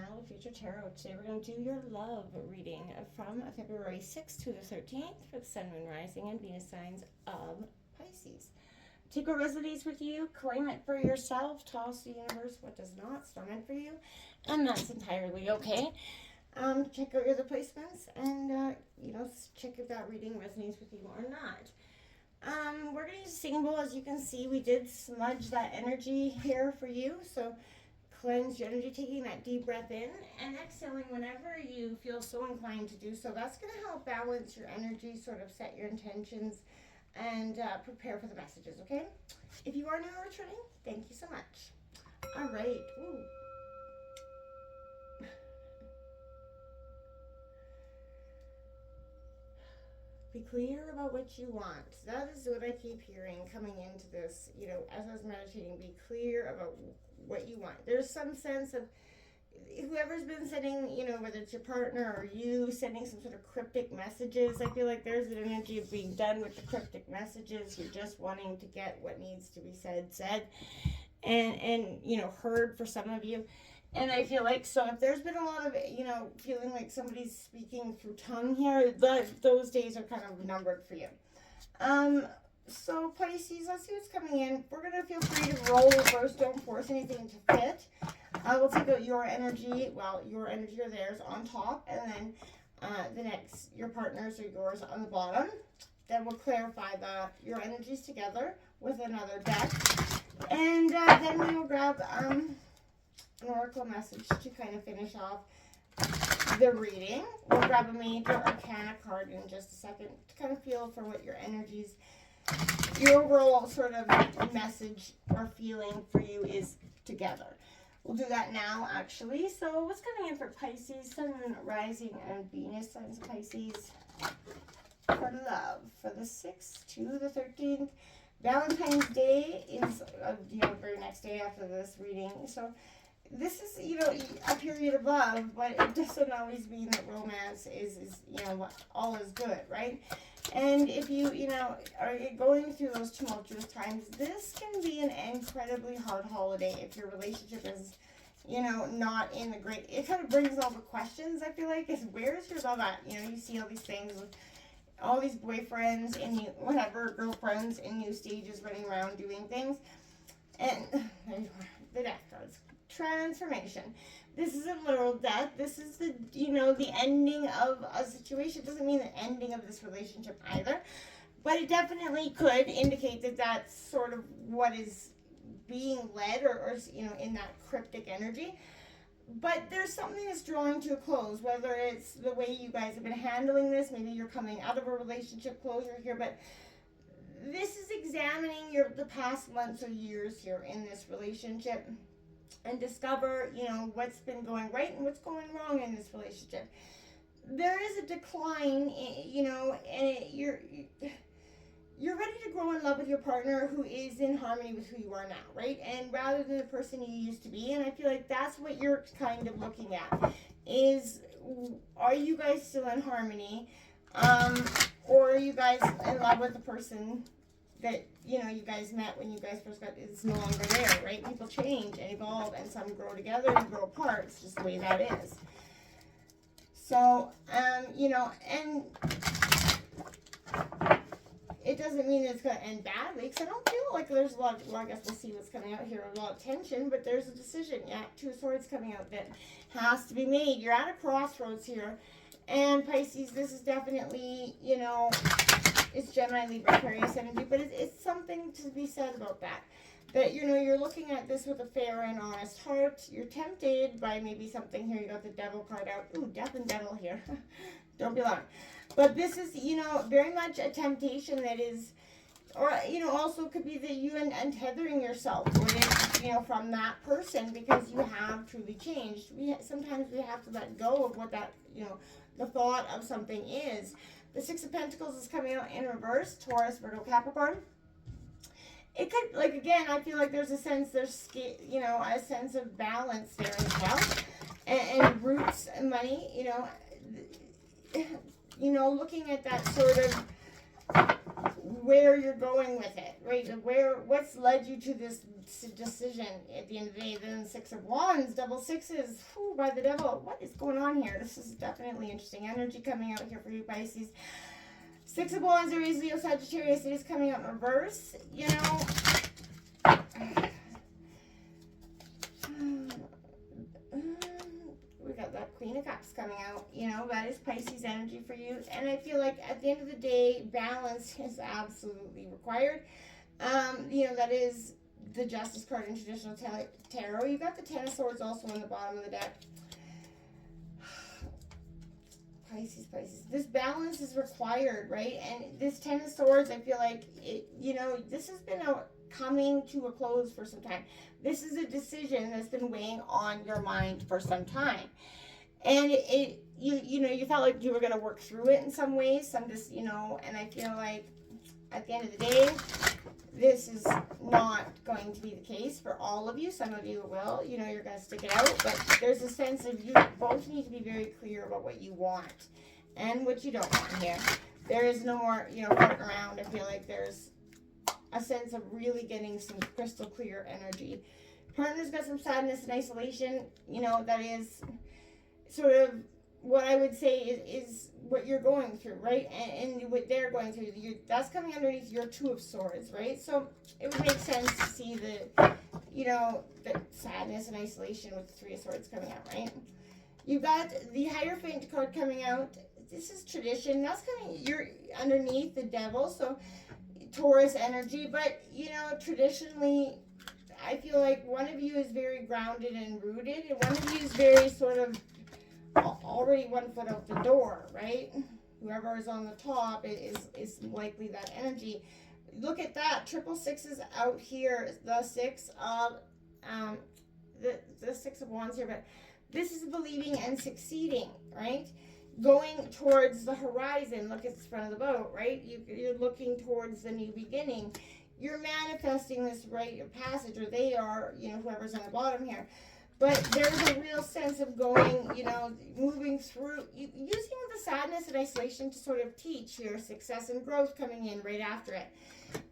Hello, Future Tarot. Today we're going to do your love reading from February 6th to the 13th for the Sun, Moon, Rising, and Venus signs of Pisces. Take what resonates with you, claim it for yourself, toss the universe what does not, it's not meant for you, and that's entirely okay. Check out your other placements and, check if that reading resonates with you or not. We're going to use a singing bowl. As you can see, we did smudge that energy here for you, so cleanse your energy, taking that deep breath in and exhaling whenever you feel so inclined to do so. That's going to help balance your energy, sort of set your intentions, and prepare for the messages, okay? If you are new or returning, thank you so much. All right. Ooh. Be clear about what you want. That is what I keep hearing coming into this, as I was meditating. Be clear about what you want. There's some sense of whoever's been sending, whether it's your partner or you, sending some sort of cryptic messages. I feel like there's an energy of being done with the cryptic messages. You're just wanting to get what needs to be said, and heard for some of you. And I feel like, so if there's been a lot of, feeling like somebody's speaking through tongue here, those days are kind of numbered for you. So Pisces, let's see what's coming in. We're going to feel free to roll reverse. Don't force anything to fit. We'll take out your energy, your energy or theirs on top, and then your partner's or yours on the bottom. Then we'll clarify your energies together with another deck. And then we will grab an oracle message to kind of finish off the reading. We'll grab a major arcana card in just a second to kind of feel for what your energies, your overall sort of message or feeling for you is together. We'll do that now, actually. So what's coming in for Pisces, Sun, Moon, Rising, and Venus signs of Pisces for love for the 6th to the 13th? Valentine's Day is the very next day after this reading. So this is, a period of love, but it doesn't always mean that romance is all is good, right? And if you, are going through those tumultuous times, this can be an incredibly hard holiday if your relationship is, not in the great. It kind of brings all the questions, I feel like, is where's your love at? You see all these things with all these boyfriends and girlfriends in new stages running around doing things. And the death cards. Transformation. This is a literal death. This is the ending of a situation. It doesn't mean the ending of this relationship either, but it definitely could indicate that that's sort of what is being led or in that cryptic energy. But there's something that's drawing to a close, whether it's the way you guys have been handling this. Maybe you're coming out of a relationship closure here, but this is examining the past months or years here in this relationship and discover, what's been going right and what's going wrong in this relationship. There is a decline, and you're ready to grow in love with your partner who is in harmony with who you are now, right? And rather than the person you used to be. And I feel like that's what you're kind of looking at is, are you guys still in harmony? Or are you guys in love with the person that, you guys met when you guys first got, it's no longer there, right? People change and evolve, and some grow together and grow apart. It's just the way that is. So, and it doesn't mean it's going to end badly, because I don't feel like there's a lot of, I guess we'll see what's coming out here, a lot of tension, but there's a decision, Two of Swords coming out that has to be made. You're at a crossroads here, and Pisces, this is definitely, it's Gemini, Libra, Aquarius energy, but it's something to be said about that. That, you're looking at this with a fair and honest heart. You're tempted by maybe something here. You got the Devil card out. Ooh, Death and Devil here. Don't be alarmed. But this is, very much a temptation that is, or, also could be that you untethering yourself with, from that person because you have truly changed. Sometimes we have to let go of what that, the thought of something is. The Six of Pentacles is coming out in reverse, Taurus, Virgo, Capricorn. It could, again, I feel like there's a sense, a sense of balance there as well. And roots and money, looking at that sort of where you're going with it, right? What's led you to this decision at the end of the day. Then 6 of Wands, double sixes, whew, by the devil. What is going on here? This is definitely interesting energy coming out here for you, Pisces. 6 of Wands, Aries, Leo, Sagittarius. It is coming out in reverse. You know, we got that Queen of Cups coming out. You know, that is Pisces energy for you. And I feel like at the end of the day, balance is absolutely required. You know, that is the Justice card in traditional tarot. You got the Ten of Swords also on the bottom of the deck. Pisces. This balance is required, right? And this Ten of Swords, I feel like, it, you know, this has been coming to a close for some time. This is a decision that's been weighing on your mind for some time. And you know, you felt like you were going to work through it in some ways. You know, and I feel like at the end of the day, this is not going to be the case for all of you. Some of you will. You know, you're going to stick it out. But there's a sense of you both need to be very clear about what you want and what you don't want here. There is no more, you know, floating around. I feel like there's a sense of really getting some crystal clear energy. Partner's got some sadness and isolation. You know, that is sort of what I would say is what you're going through, right? And what they're going through. That's coming underneath your Two of Swords, right? So it would make sense to see the, you know, the sadness and isolation with the Three of Swords coming out, right? You got the Hierophant card coming out. This is tradition. That's coming, you're underneath the Devil, so Taurus energy. But, you know, traditionally, I feel like one of you is very grounded and rooted, and one of you is very sort of already 1 foot out the door, right? Whoever is on the top is likely that energy. Look at that, triple sixes out here. The Six of the 6 of Wands here, but this is believing and succeeding, right? Going towards the horizon. Look at the front of the boat, right? You're looking towards the new beginning. You're manifesting this rite of passage, or they are, you know, whoever's on the bottom here. But there's a real sense of going, you know, moving through, using the sadness and isolation to sort of teach your success and growth coming in right after it.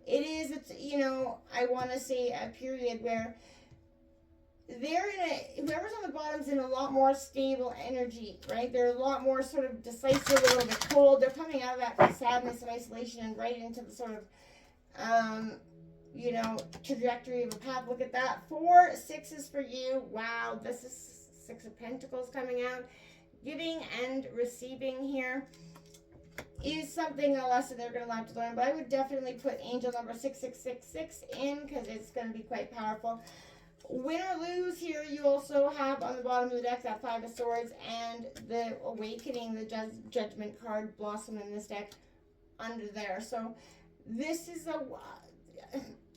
It's, you know, I want to say a period where they're whoever's on the bottom's in a lot more stable energy, right? They're a lot more sort of decisive, a little bit cold. They're coming out of that sadness and isolation and right into the sort of, you know, trajectory of a path. Look at that. 4 sixes for you. Wow, this is 6 of Pentacles coming out. Giving and receiving here is something, a lesson they're going to have to learn. But I would definitely put angel number 6666 in because it's going to be quite powerful. Win or lose here, you also have on the bottom of the deck that 5 of Swords and the Awakening, the Judgment card blossom in this deck under there. So this is a,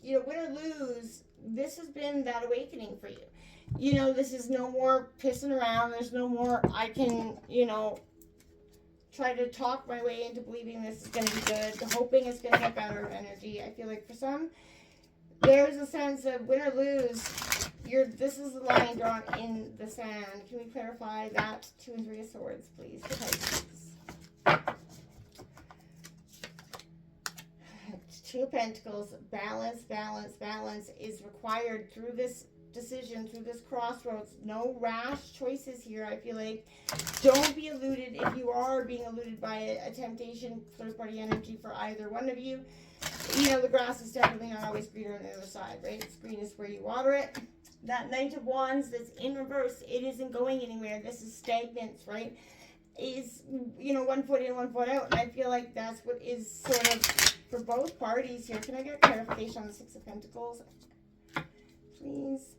you know, win or lose, this has been that awakening for you. You know, this is no more pissing around. There's no more, I can, you know, try to talk my way into believing this is going to be good, hoping it's going to get better energy. I feel like for some, there's a sense of win or lose. This is the line drawn in the sand. Can we clarify that? 2 and 3 of Swords, please. Two of Pentacles. Balance is required through this decision, through this crossroads. No rash choices here. I feel like don't be eluded. If you are being eluded by a temptation, third party energy for either one of you, you know, the grass is definitely not always greener on the other side, right? It's greenest where you water it. That Knight of Wands that's in reverse, it isn't going anywhere. This is stagnant, right? Is, you know, 1 foot in, 1 foot out. And I feel like that's what is sort of for both parties here. Can I get clarification on the 6 of Pentacles, please?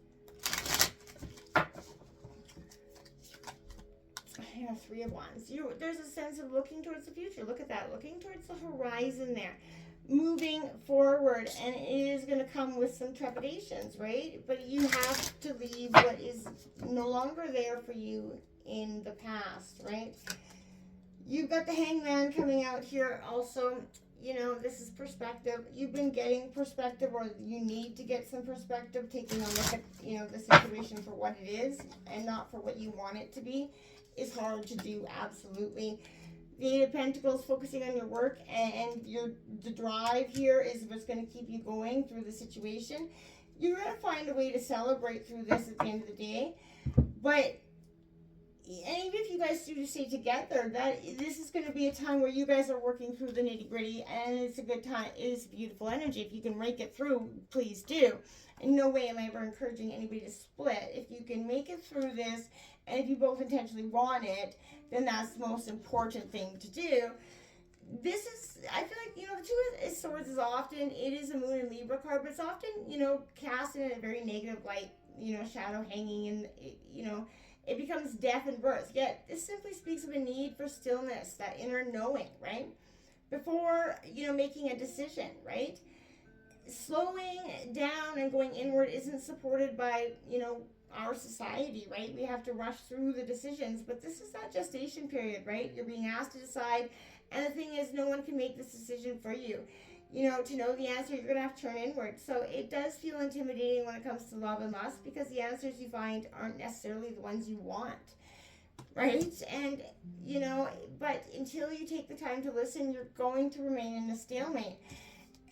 Yeah, 3 of Wands. There's a sense of looking towards the future. Look at that. Looking towards the horizon there. Moving forward, and it is going to come with some trepidations, right? But you have to leave what is no longer there for you in the past, right? You've got the Hangman coming out here also. You know, this is perspective. You've been getting perspective, or you need to get some perspective, taking a look at, you know, the situation for what it is and not for what you want it to be is hard to do, absolutely. The Eight of Pentacles, focusing on your work and the drive here is what's going to keep you going through the situation. You're going to find a way to celebrate through this at the end of the day. But and even if you guys do stay together, that this is going to be a time where you guys are working through the nitty gritty, and it's a good time. It is beautiful energy. If you can make it through, please do. In no way am I ever encouraging anybody to split. If you can make it through this, and if you both intentionally want it, then that's the most important thing to do. This is, I feel like, the Two of Swords is often, it is a Moon and Libra card, but it's often, cast in a very negative light, shadow hanging, and, it becomes death and birth. Yet, this simply speaks of a need for stillness, that inner knowing, right? Before, making a decision, right? Slowing down and going inward isn't supported by, our society, right? We have to rush through the decisions, but this is that gestation period, right? You're being asked to decide, and the thing is, no one can make this decision for you. To know the answer, you're going to have to turn inward. So it does feel intimidating when it comes to love and lust, because the answers you find aren't necessarily the ones you want, right? And, but until you take the time to listen, you're going to remain in a stalemate.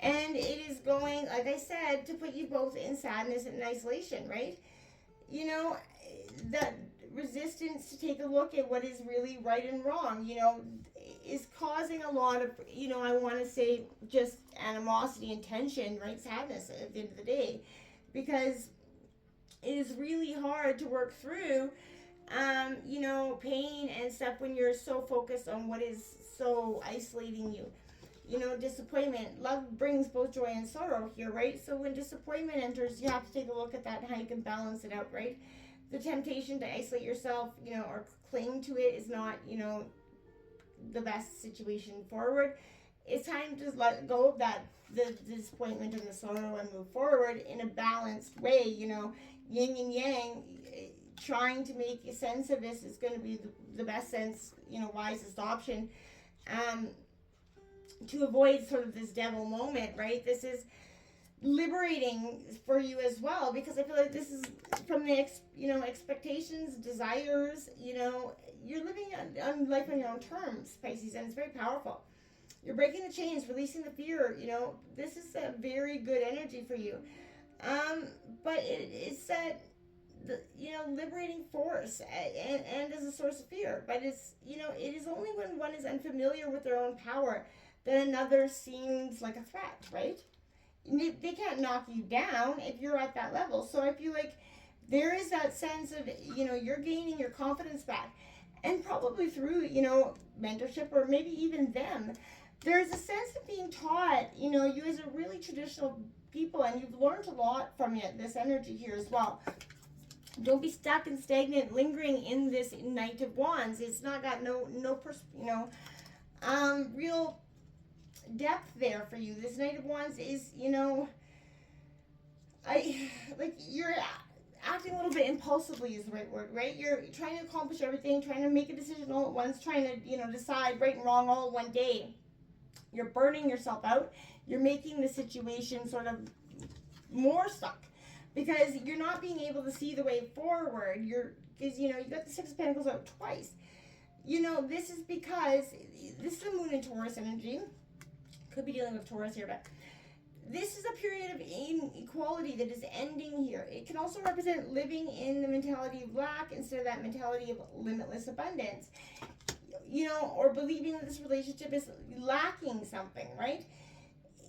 And it is going, like I said, to put you both in sadness and isolation, right? That resistance to take a look at what is really right and wrong, is causing a lot of, I want to say just animosity and tension, right? Sadness at the end of the day, because it is really hard to work through, pain and stuff when you're so focused on what is so isolating you. Disappointment. Love brings both joy and sorrow here, right? So when disappointment enters, you have to take a look at that and how you can balance it out, right? The temptation to isolate yourself, or cling to it is not, the best situation forward. It's time to let go of that, the disappointment and the sorrow, and move forward in a balanced way, yin and yang. Trying to make a sense of this is going to be the best sense, wisest option. To avoid sort of this devil moment, right? This is liberating for you as well, because I feel like this is from the expectations, desires, you're living on life on your own terms, Pisces, and it's very powerful. You're breaking the chains, releasing the fear, this is a very good energy for you. But it's that, liberating force and as a source of fear, but it's, it is only when one is unfamiliar with their own power that another seems like a threat, right? They can't knock you down if you're at that level. So I feel like there is that sense of, you're gaining your confidence back. And probably through, mentorship, or maybe even them, there's a sense of being taught, you as a really traditional people, and you've learned a lot from it, this energy here as well. Don't be stuck and stagnant, lingering in this Knight of Wands. It's not got real depth there for you. This Knight of Wands is, you're acting a little bit impulsively is the right word, right? You're trying to accomplish everything, trying to make a decision all at once, trying to, decide right and wrong all in one day. You're burning yourself out. You're making the situation sort of more stuck, because you're not being able to see the way forward. Because you got the Six of Pentacles out twice. This is because this is a Moon in Taurus energy. Could be dealing with Taurus here, but this is a period of inequality that is ending here. It can also represent living in the mentality of lack instead of that mentality of limitless abundance. Or believing that this relationship is lacking something, right?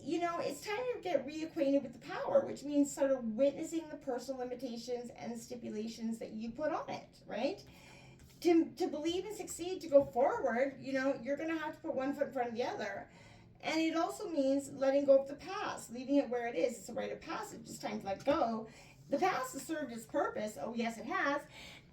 It's time to get reacquainted with the power, which means sort of witnessing the personal limitations and stipulations that you put on it, right? To believe and succeed, to go forward, you're going to have to put one foot in front of the other. And it also means letting go of the past, leaving it where it is. It's a rite of passage. It's time to let go. The past has served its purpose. Oh, yes, it has.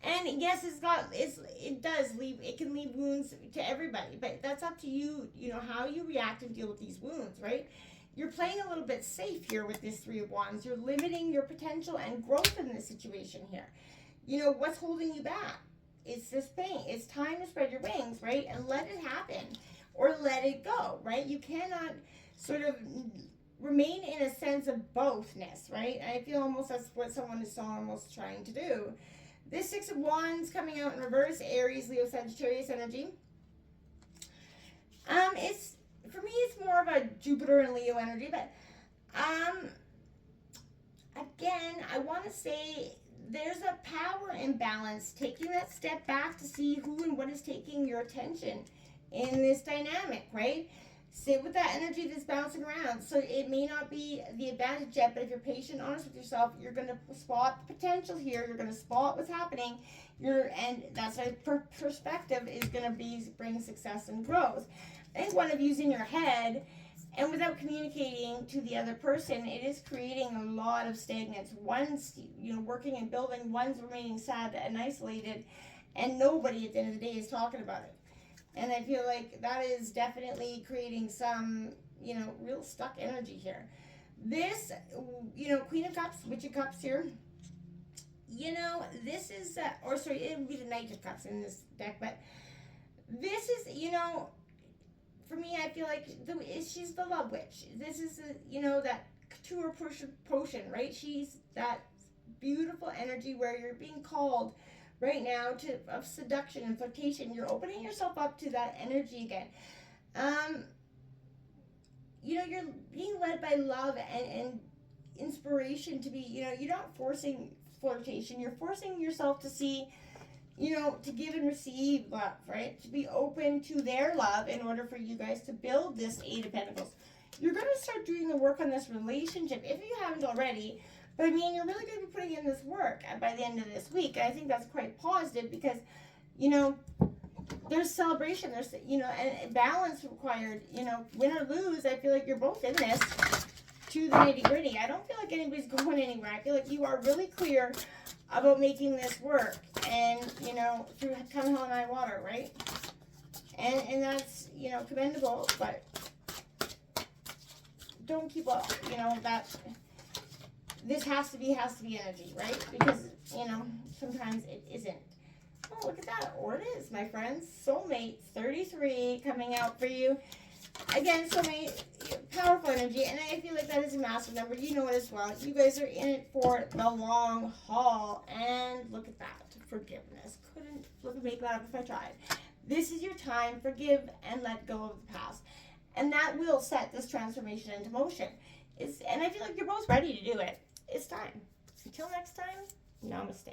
And yes, it does leave, it can leave wounds to everybody. But that's up to you, how you react and deal with these wounds, right? You're playing a little bit safe here with this Three of Wands. You're limiting your potential and growth in this situation here. What's holding you back? It's this pain. It's time to spread your wings, right? And let it happen. Or let it go, right? You cannot sort of remain in a sense of bothness, right? And I feel almost that's what someone is almost trying to do. This Six of Wands coming out in reverse, Aries, Leo, Sagittarius energy. Jupiter and Leo energy. But again, I want to say there's a power imbalance. Taking that step back to see who and what is taking your attention in this dynamic, right? Sit with that energy that's bouncing around. So it may not be the advantage yet, but if you're patient, honest with yourself, you're going to spot the potential here. You're going to spot what's happening. And that's a perspective is going to bring success and growth. I think one of using your head and without communicating to the other person, it is creating a lot of stagnance. One's, working and building, one's remaining sad and isolated, and nobody at the end of the day is talking about it. And I feel like that is definitely creating some, real stuck energy here. This, Queen of Cups, Witch of Cups here. This is, it would be the Knight of Cups in this deck, but this is, for me, I feel like she's the love witch. This is, that couture potion, right? She's that beautiful energy where you're being called right now of seduction and flirtation. You're opening yourself up to that energy again. You're being led by love and inspiration to be, you're not forcing flirtation. You're forcing yourself to see, to give and receive love, right? To be open to their love in order for you guys to build this Eight of Pentacles. You're going to start doing the work on this relationship if you haven't already. But I mean, you're really going to be putting in this work by the end of this week. And I think that's quite positive because, there's celebration. There's, and balance required. Win or lose, I feel like you're both in this to the nitty-gritty. I don't feel like anybody's going anywhere. I feel like you are really clear about making this work. And, through come hell and high water, right? And that's, commendable. But don't keep up, that... This has to be energy, right? Because, sometimes it isn't. Oh, look at that. Or it is, my friends. Soulmate 33 coming out for you. Again, soulmate, powerful energy. And I feel like that is a massive number. You know it as well. You guys are in it for the long haul. And look at that. Forgiveness. Couldn't make that up if I tried. This is your time. Forgive and let go of the past. And that will set this transformation into motion. And I feel like you're both ready to do it. It's time. Until next time, namaste.